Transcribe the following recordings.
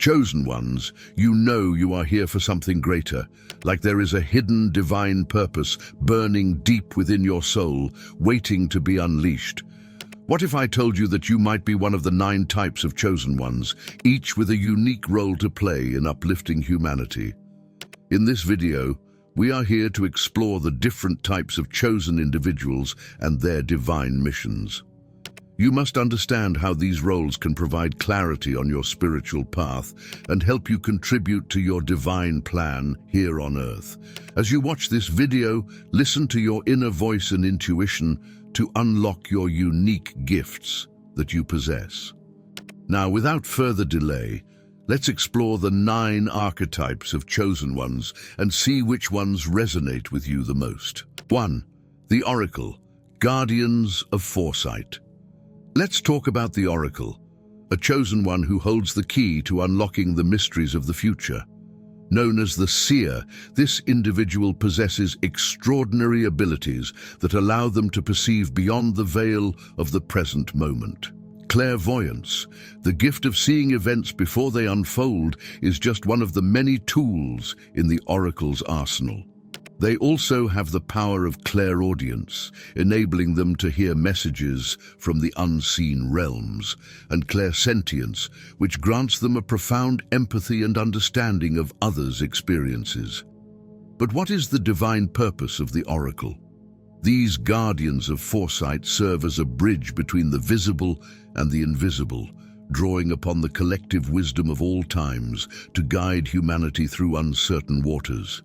Chosen ones, you know you are here for something greater, like there is a hidden divine purpose burning deep within your soul, waiting to be unleashed. What if I told you that you might be one of the 9 types of chosen ones, each with a unique role to play in uplifting humanity? In this video, we are here to explore the different types of chosen individuals and their divine missions. You must understand how these roles can provide clarity on your spiritual path and help you contribute to your divine plan here on Earth. As you watch this video, listen to your inner voice and intuition to unlock your unique gifts that you possess. Now, without further delay, let's explore the 9 archetypes of chosen ones and see which ones resonate with you the most. 1. The Oracle, Guardians of Foresight. Let's talk about the Oracle, a chosen one who holds the key to unlocking the mysteries of the future. Known as the Seer, this individual possesses extraordinary abilities that allow them to perceive beyond the veil of the present moment. Clairvoyance, the gift of seeing events before they unfold, is just one of the many tools in the Oracle's arsenal. They also have the power of clairaudience, enabling them to hear messages from the unseen realms, and clairsentience, which grants them a profound empathy and understanding of others' experiences. But what is the divine purpose of the Oracle? These guardians of foresight serve as a bridge between the visible and the invisible, drawing upon the collective wisdom of all times to guide humanity through uncertain waters.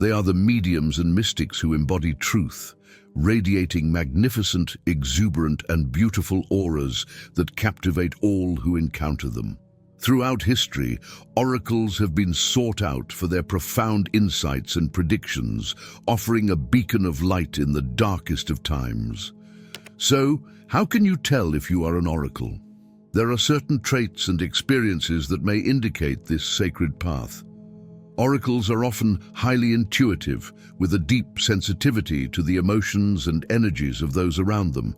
They are the mediums and mystics who embody truth, radiating magnificent, exuberant, and beautiful auras that captivate all who encounter them. Throughout history, oracles have been sought out for their profound insights and predictions, offering a beacon of light in the darkest of times. So, how can you tell if you are an oracle? There are certain traits and experiences that may indicate this sacred path. Oracles are often highly intuitive, with a deep sensitivity to the emotions and energies of those around them.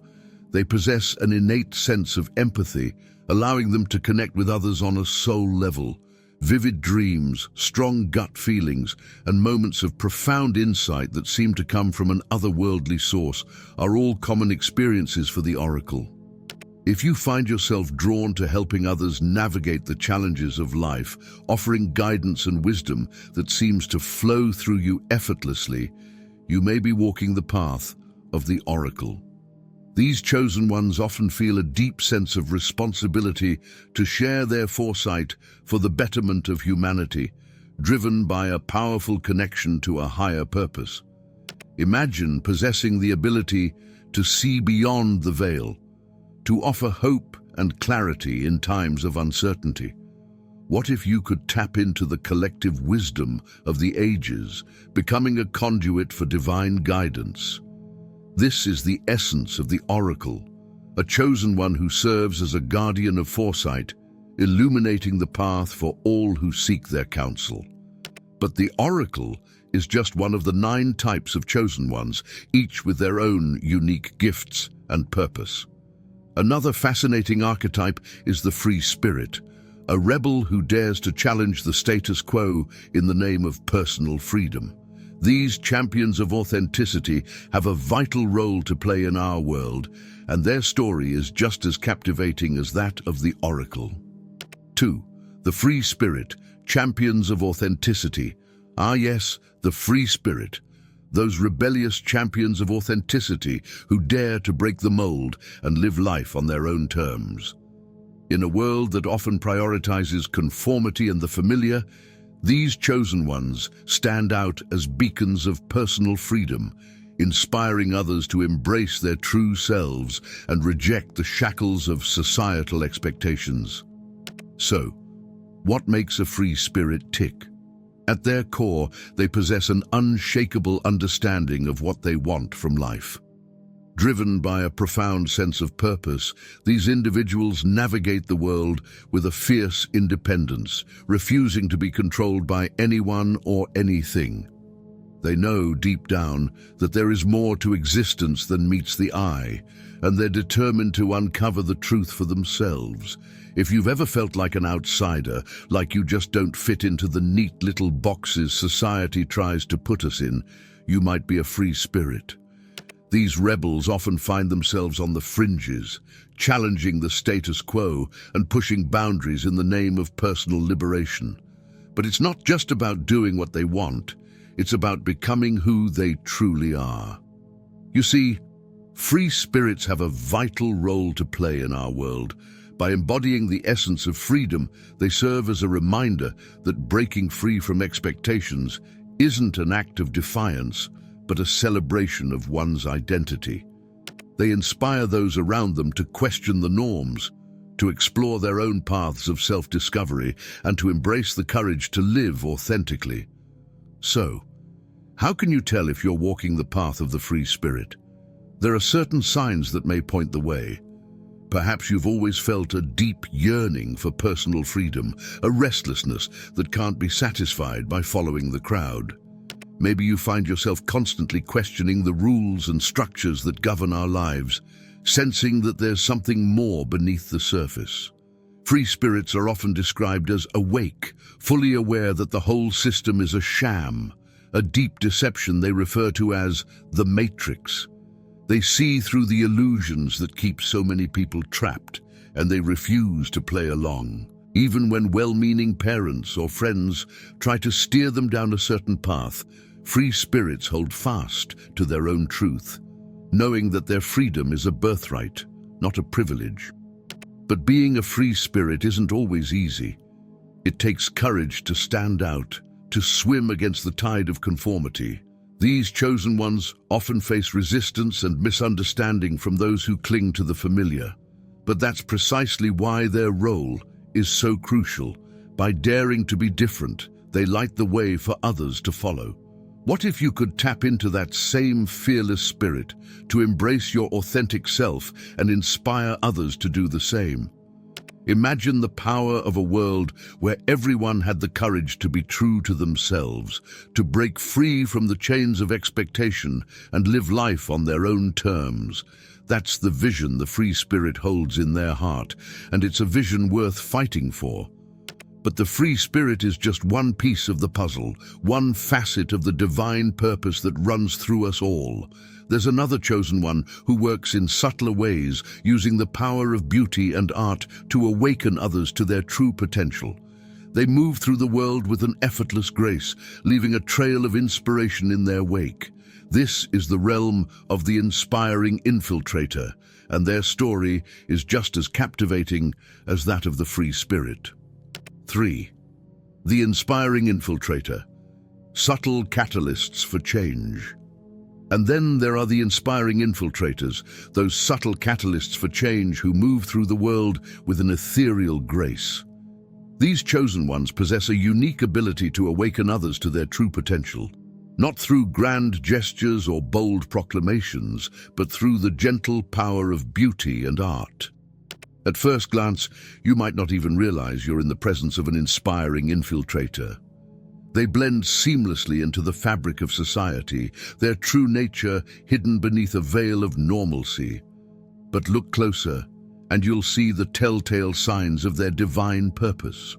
They possess an innate sense of empathy, allowing them to connect with others on a soul level. Vivid dreams, strong gut feelings, and moments of profound insight that seem to come from an otherworldly source are all common experiences for the Oracle. If you find yourself drawn to helping others navigate the challenges of life, offering guidance and wisdom that seems to flow through you effortlessly, you may be walking the path of the Oracle. These chosen ones often feel a deep sense of responsibility to share their foresight for the betterment of humanity, driven by a powerful connection to a higher purpose. Imagine possessing the ability to see beyond the veil, to offer hope and clarity in times of uncertainty. What if you could tap into the collective wisdom of the ages, becoming a conduit for divine guidance? This is the essence of the Oracle, a chosen one who serves as a guardian of foresight, illuminating the path for all who seek their counsel. But the Oracle is just one of the 9 types of chosen ones, each with their own unique gifts and purpose. Another fascinating archetype is the free spirit, a rebel who dares to challenge the status quo in the name of personal freedom. These champions of authenticity have a vital role to play in our world, and their story is just as captivating as that of the Oracle. 2. The free spirit, champions of authenticity. Ah yes, the free spirit. Those rebellious champions of authenticity who dare to break the mold and live life on their own terms. In a world that often prioritizes conformity and the familiar, these chosen ones stand out as beacons of personal freedom, inspiring others to embrace their true selves and reject the shackles of societal expectations. So, what makes a free spirit tick? At their core, they possess an unshakable understanding of what they want from life. Driven by a profound sense of purpose, these individuals navigate the world with a fierce independence, refusing to be controlled by anyone or anything. They know deep down that there is more to existence than meets the eye, and they're determined to uncover the truth for themselves. If you've ever felt like an outsider, like you just don't fit into the neat little boxes society tries to put us in, you might be a free spirit. These rebels often find themselves on the fringes, challenging the status quo and pushing boundaries in the name of personal liberation. But it's not just about doing what they want, it's about becoming who they truly are. You see, free spirits have a vital role to play in our world. By embodying the essence of freedom, they serve as a reminder that breaking free from expectations isn't an act of defiance, but a celebration of one's identity. They inspire those around them to question the norms, to explore their own paths of self-discovery, and to embrace the courage to live authentically. So, how can you tell if you're walking the path of the free spirit? There are certain signs that may point the way. Perhaps you've always felt a deep yearning for personal freedom, a restlessness that can't be satisfied by following the crowd. Maybe you find yourself constantly questioning the rules and structures that govern our lives, sensing that there's something more beneath the surface. Free spirits are often described as awake, fully aware that the whole system is a sham, a deep deception they refer to as the matrix. They see through the illusions that keep so many people trapped, and they refuse to play along. Even when well-meaning parents or friends try to steer them down a certain path, free spirits hold fast to their own truth, knowing that their freedom is a birthright, not a privilege. But being a free spirit isn't always easy. It takes courage to stand out, to swim against the tide of conformity. These chosen ones often face resistance and misunderstanding from those who cling to the familiar. But that's precisely why their role is so crucial. By daring to be different, they light the way for others to follow. What if you could tap into that same fearless spirit to embrace your authentic self and inspire others to do the same? Imagine the power of a world where everyone had the courage to be true to themselves, to break free from the chains of expectation and live life on their own terms. That's the vision the free spirit holds in their heart, and it's a vision worth fighting for. But the free spirit is just one piece of the puzzle, one facet of the divine purpose that runs through us all. There's another chosen one who works in subtler ways, using the power of beauty and art to awaken others to their true potential. They move through the world with an effortless grace, leaving a trail of inspiration in their wake. This is the realm of the inspiring infiltrator, and their story is just as captivating as that of the free spirit. 3. The inspiring infiltrator. Subtle catalysts for change. And then there are the inspiring infiltrators, those subtle catalysts for change who move through the world with an ethereal grace. These chosen ones possess a unique ability to awaken others to their true potential, not through grand gestures or bold proclamations, but through the gentle power of beauty and art. At first glance, you might not even realize you're in the presence of an inspiring infiltrator. They blend seamlessly into the fabric of society, their true nature hidden beneath a veil of normalcy. But look closer, and you'll see the telltale signs of their divine purpose.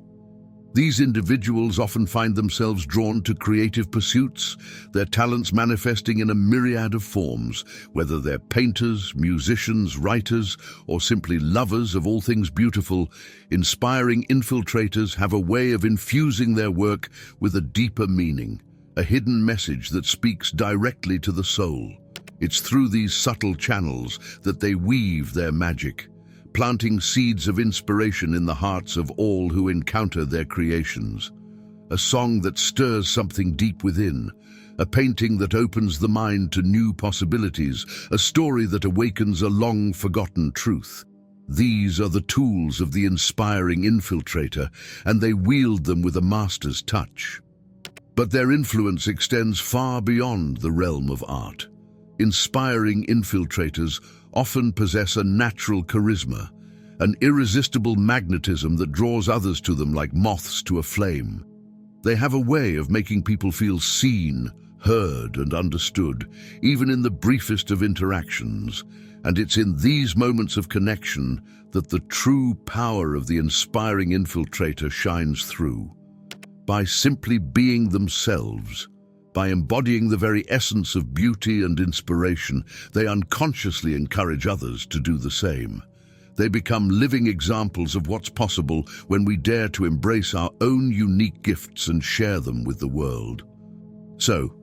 These individuals often find themselves drawn to creative pursuits, their talents manifesting in a myriad of forms, whether they're painters, musicians, writers, or simply lovers of all things beautiful. Inspiring infiltrators have a way of infusing their work with a deeper meaning, a hidden message that speaks directly to the soul. It's through these subtle channels that they weave their magic, planting seeds of inspiration in the hearts of all who encounter their creations. A song that stirs something deep within, a painting that opens the mind to new possibilities, a story that awakens a long-forgotten truth. These are the tools of the inspiring infiltrator, and they wield them with a master's touch. But their influence extends far beyond the realm of art. Inspiring infiltrators often possess a natural charisma, an irresistible magnetism that draws others to them like moths to a flame. They have a way of making people feel seen, heard and understood, even in the briefest of interactions. And it's in these moments of connection that the true power of the inspiring infiltrator shines through. By simply being themselves, by embodying the very essence of beauty and inspiration, they unconsciously encourage others to do the same. They become living examples of what's possible when we dare to embrace our own unique gifts and share them with the world. So,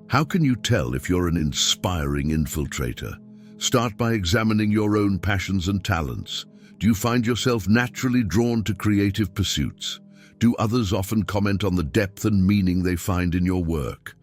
how can you tell if you're an inspiring infiltrator? Start by examining your own passions and talents. Do you find yourself naturally drawn to creative pursuits? Do others often comment on the depth and meaning they find in your work?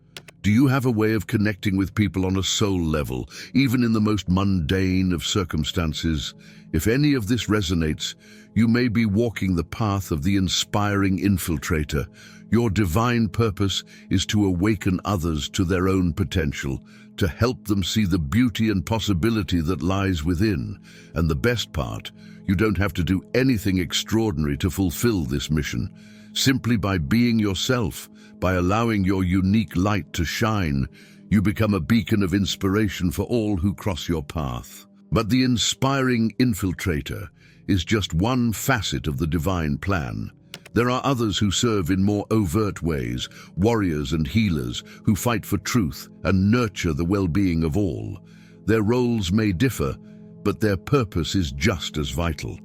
Do you have a way of connecting with people on a soul level, even in the most mundane of circumstances? If any of this resonates, you may be walking the path of the inspiring infiltrator. Your divine purpose is to awaken others to their own potential, to help them see the beauty and possibility that lies within. And the best part, you don't have to do anything extraordinary to fulfill this mission. Simply by being yourself, by allowing your unique light to shine, you become a beacon of inspiration for all who cross your path. But the inspiring infiltrator is just one facet of the divine plan. There are others who serve in more overt ways, warriors and healers who fight for truth and nurture the well-being of all. Their roles may differ, but their purpose is just as vital.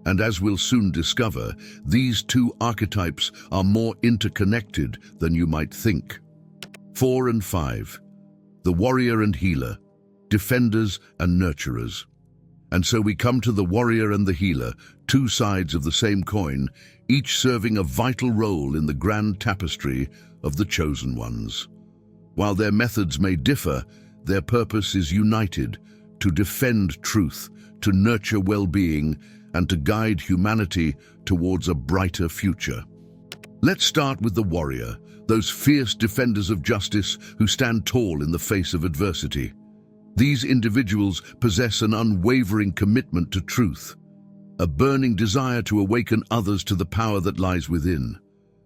And as we'll soon discover, these two archetypes are more interconnected than you might think. 4 and 5. The warrior and healer, defenders and nurturers. And so we come to the warrior and the healer, two sides of the same coin, each serving a vital role in the grand tapestry of the chosen ones. While their methods may differ, their purpose is united: to defend truth, to nurture well-being, and to guide humanity towards a brighter future. Let's start with the warrior, those fierce defenders of justice who stand tall in the face of adversity. These individuals possess an unwavering commitment to truth, a burning desire to awaken others to the power that lies within.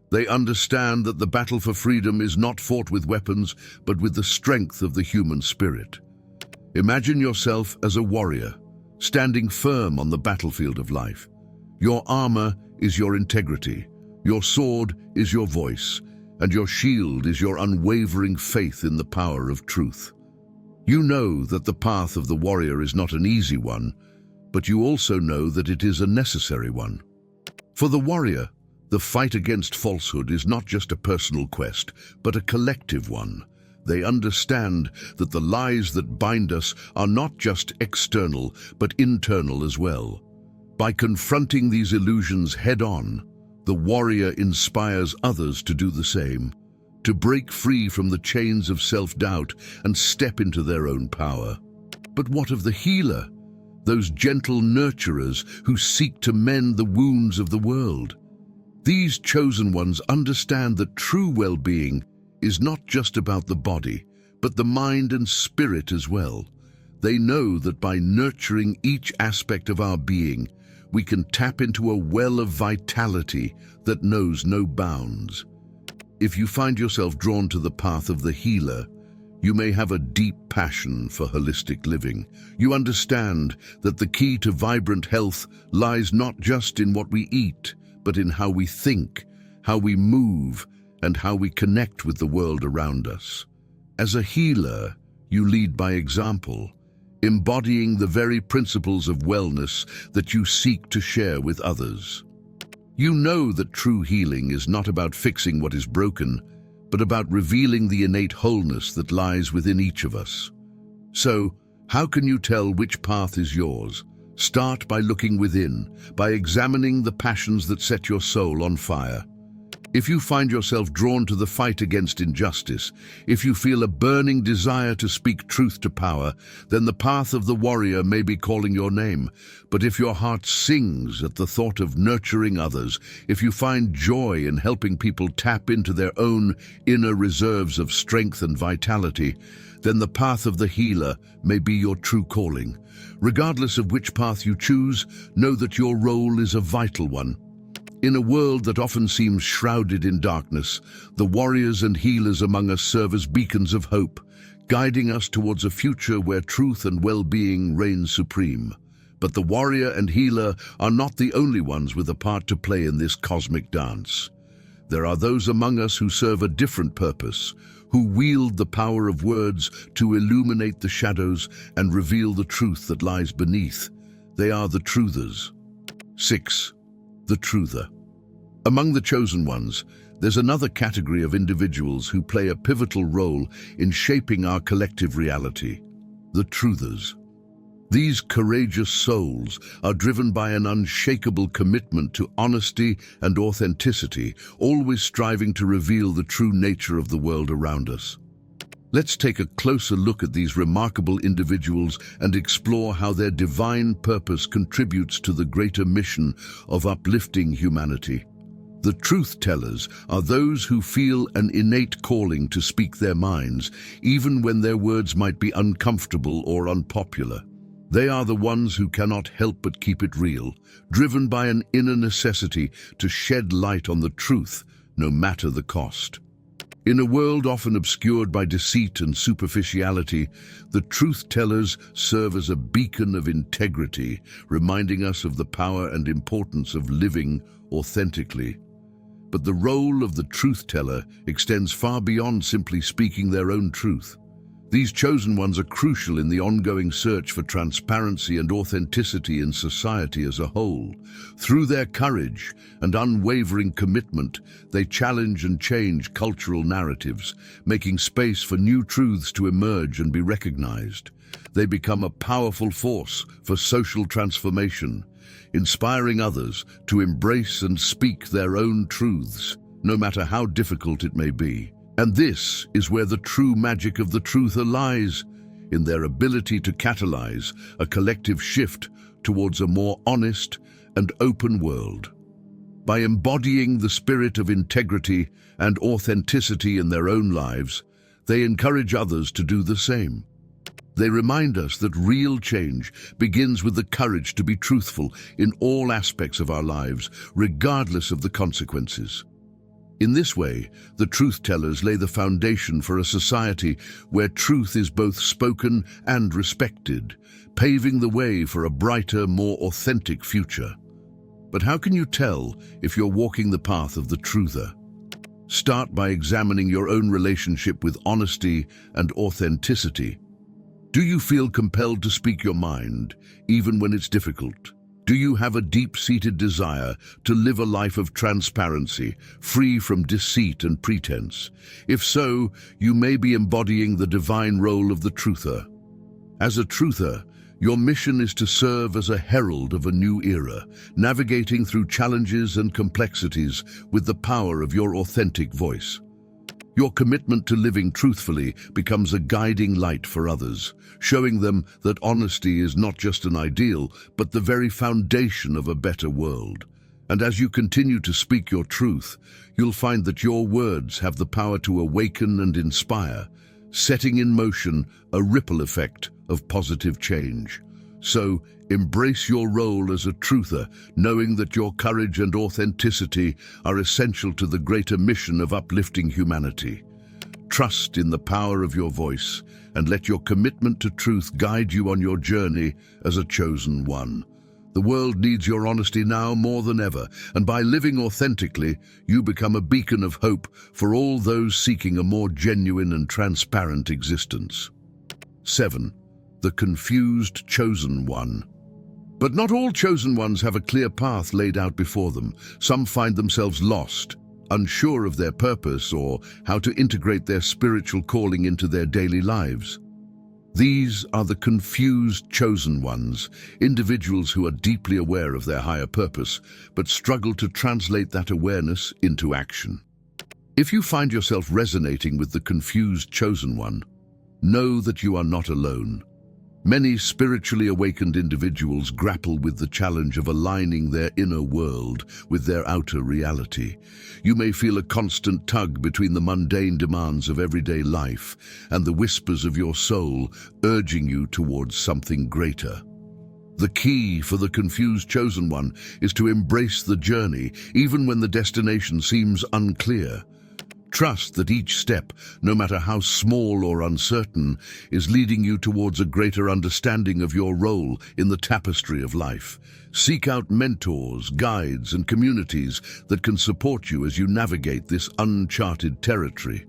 They understand that the battle for freedom is not fought with weapons, but with the strength of the human spirit. Imagine yourself as a warrior, standing firm on the battlefield of life. Your armor is your integrity, your sword is your voice, and your shield is your unwavering faith in the power of truth. You know that the path of the warrior is not an easy one, but you also know that it is a necessary one. For the warrior, the fight against falsehood is not just a personal quest, but a collective one. They understand that the lies that bind us are not just external, but internal as well. By confronting these illusions head-on, the warrior inspires others to do the same, to break free from the chains of self-doubt and step into their own power. But what of the healer, those gentle nurturers who seek to mend the wounds of the world? These chosen ones understand that true well-being is not just about the body, but the mind and spirit as well. They know that by nurturing each aspect of our being, we can tap into a well of vitality that knows no bounds. If you find yourself drawn to the path of the healer, you may have a deep passion for holistic living. You understand that the key to vibrant health lies not just in what we eat, but in how we think, how we move, and how we connect with the world around us. As a healer, you lead by example, embodying the very principles of wellness that you seek to share with others. You know that true healing is not about fixing what is broken, but about revealing the innate wholeness that lies within each of us. So, how can you tell which path is yours? Start by looking within, by examining the passions that set your soul on fire. If you find yourself drawn to the fight against injustice, if you feel a burning desire to speak truth to power, then the path of the warrior may be calling your name. But if your heart sings at the thought of nurturing others, if you find joy in helping people tap into their own inner reserves of strength and vitality, then the path of the healer may be your true calling. Regardless of which path you choose, know that your role is a vital one. In a world that often seems shrouded in darkness, the warriors and healers among us serve as beacons of hope, guiding us towards a future where truth and well-being reign supreme. But the warrior and healer are not the only ones with a part to play in this cosmic dance. There are those among us who serve a different purpose, who wield the power of words to illuminate the shadows and reveal the truth that lies beneath. They are the truthers. 6. The truther. Among the chosen ones, there's another category of individuals who play a pivotal role in shaping our collective reality: the truthers. These courageous souls are driven by an unshakable commitment to honesty and authenticity, always striving to reveal the true nature of the world around us. Let's take a closer look at these remarkable individuals and explore how their divine purpose contributes to the greater mission of uplifting humanity. The truth-tellers are those who feel an innate calling to speak their minds, even when their words might be uncomfortable or unpopular. They are the ones who cannot help but keep it real, driven by an inner necessity to shed light on the truth, no matter the cost. In a world often obscured by deceit and superficiality, the truth-tellers serve as a beacon of integrity, reminding us of the power and importance of living authentically. But the role of the truth-teller extends far beyond simply speaking their own truth. These chosen ones are crucial in the ongoing search for transparency and authenticity in society as a whole. Through their courage and unwavering commitment, they challenge and change cultural narratives, making space for new truths to emerge and be recognized. They become a powerful force for social transformation, inspiring others to embrace and speak their own truths, no matter how difficult it may be. And this is where the true magic of the truther lies, in their ability to catalyze a collective shift towards a more honest and open world. By embodying the spirit of integrity and authenticity in their own lives, they encourage others to do the same. They remind us that real change begins with the courage to be truthful in all aspects of our lives, regardless of the consequences. In this way, the truth-tellers lay the foundation for a society where truth is both spoken and respected, paving the way for a brighter, more authentic future. But how can you tell if you're walking the path of the truther? Start by examining your own relationship with honesty and authenticity. Do you feel compelled to speak your mind, even when it's difficult? Do you have a deep-seated desire to live a life of transparency, free from deceit and pretense? If so, you may be embodying the divine role of the truther. As a truther, your mission is to serve as a herald of a new era, navigating through challenges and complexities with the power of your authentic voice. Your commitment to living truthfully becomes a guiding light for others, showing them that honesty is not just an ideal, but the very foundation of a better world. And as you continue to speak your truth, you'll find that your words have the power to awaken and inspire, setting in motion a ripple effect of positive change. So, embrace your role as a truther, knowing that your courage and authenticity are essential to the greater mission of uplifting humanity. Trust in the power of your voice, and let your commitment to truth guide you on your journey as a chosen one. The world needs your honesty now more than ever, and by living authentically, you become a beacon of hope for all those seeking a more genuine and transparent existence. 7. The confused chosen one. But not all chosen ones have a clear path laid out before them. Some find themselves lost, unsure of their purpose or how to integrate their spiritual calling into their daily lives. These are the confused chosen ones, individuals who are deeply aware of their higher purpose, but struggle to translate that awareness into action. If you find yourself resonating with the confused chosen one, know that you are not alone. Many spiritually awakened individuals grapple with the challenge of aligning their inner world with their outer reality. You may feel a constant tug between the mundane demands of everyday life and the whispers of your soul urging you towards something greater. The key for the confused chosen one is to embrace the journey, even when the destination seems unclear. Trust that each step, no matter how small or uncertain, is leading you towards a greater understanding of your role in the tapestry of life. Seek out mentors, guides, and communities that can support you as you navigate this uncharted territory.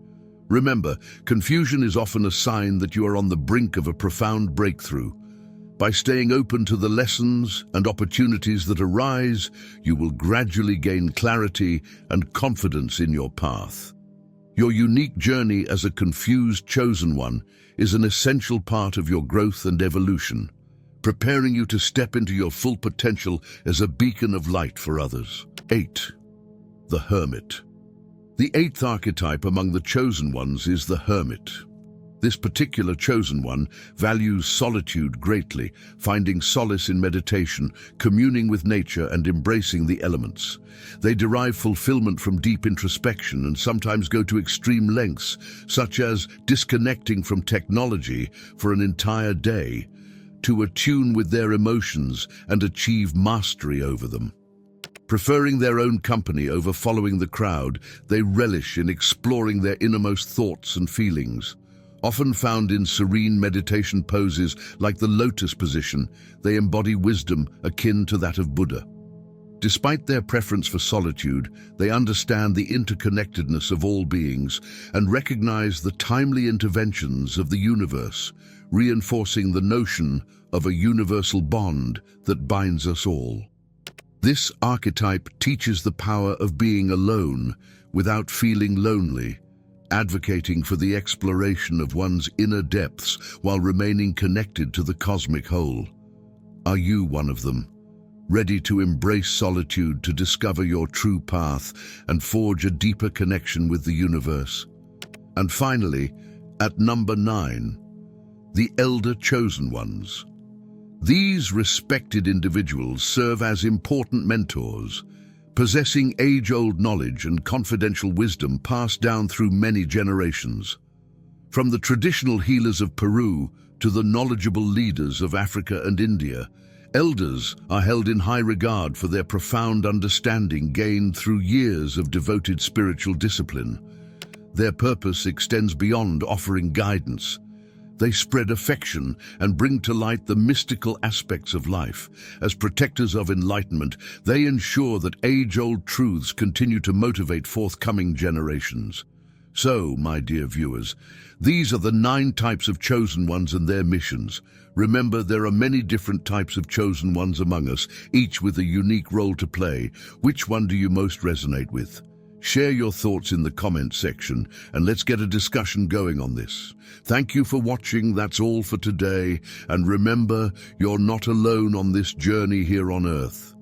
Remember, confusion is often a sign that you are on the brink of a profound breakthrough. By staying open to the lessons and opportunities that arise, you will gradually gain clarity and confidence in your path. Your unique journey as a confused chosen one is an essential part of your growth and evolution, preparing you to step into your full potential as a beacon of light for others. 8. The Hermit. The eighth archetype among the chosen ones is the Hermit. This particular chosen one values solitude greatly, finding solace in meditation, communing with nature, and embracing the elements. They derive fulfillment from deep introspection and sometimes go to extreme lengths, such as disconnecting from technology for an entire day, to attune with their emotions and achieve mastery over them. Preferring their own company over following the crowd, they relish in exploring their innermost thoughts and feelings. Often found in serene meditation poses like the lotus position, they embody wisdom akin to that of Buddha. Despite their preference for solitude, they understand the interconnectedness of all beings and recognize the timely interventions of the universe, reinforcing the notion of a universal bond that binds us all. This archetype teaches the power of being alone without feeling lonely, advocating for the exploration of one's inner depths while remaining connected to the cosmic whole. Are you one of them, ready to embrace solitude to discover your true path and forge a deeper connection with the universe? And finally, at number 9, the Elder Chosen Ones. These respected individuals serve as important mentors, possessing age-old knowledge and confidential wisdom passed down through many generations. From the traditional healers of Peru to the knowledgeable leaders of Africa and India, elders are held in high regard for their profound understanding gained through years of devoted spiritual discipline. Their purpose extends beyond offering guidance. They spread affection and bring to light the mystical aspects of life. As protectors of enlightenment, they ensure that age-old truths continue to motivate forthcoming generations. So, my dear viewers, these are the 9 types of chosen ones and their missions. Remember, there are many different types of chosen ones among us, each with a unique role to play. Which one do you most resonate with? Share your thoughts in the comment section and let's get a discussion going on this. Thank you for watching. That's all for today. And remember, you're not alone on this journey here on Earth.